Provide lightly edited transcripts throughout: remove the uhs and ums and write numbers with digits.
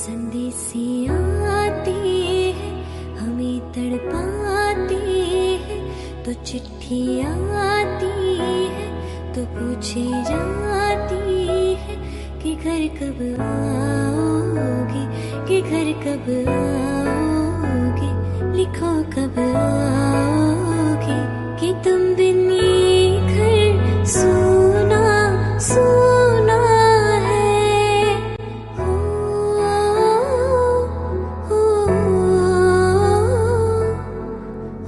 संदेशें आती है हमें तड़पाती है, तो चिट्ठी आती है तो पूछी जाती है कि घर कब आओगे, कि घर कब आओगे, लिखो कब आओगे, कि तुम बिन ये घर सूना सूना है। हो, हो,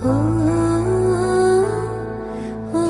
हो, हो,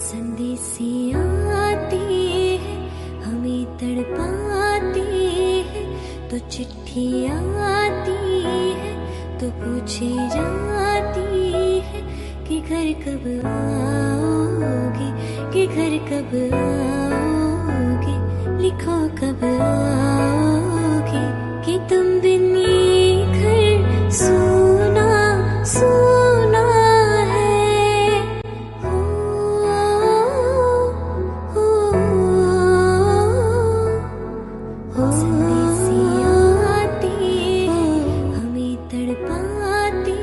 संदेशें आती है हमें तड़पाती है, तो चिट्ठी आती है तो पूछी जाती है कि घर कब आओगे, कि घर कब आओगे, लिखो कब आओगे।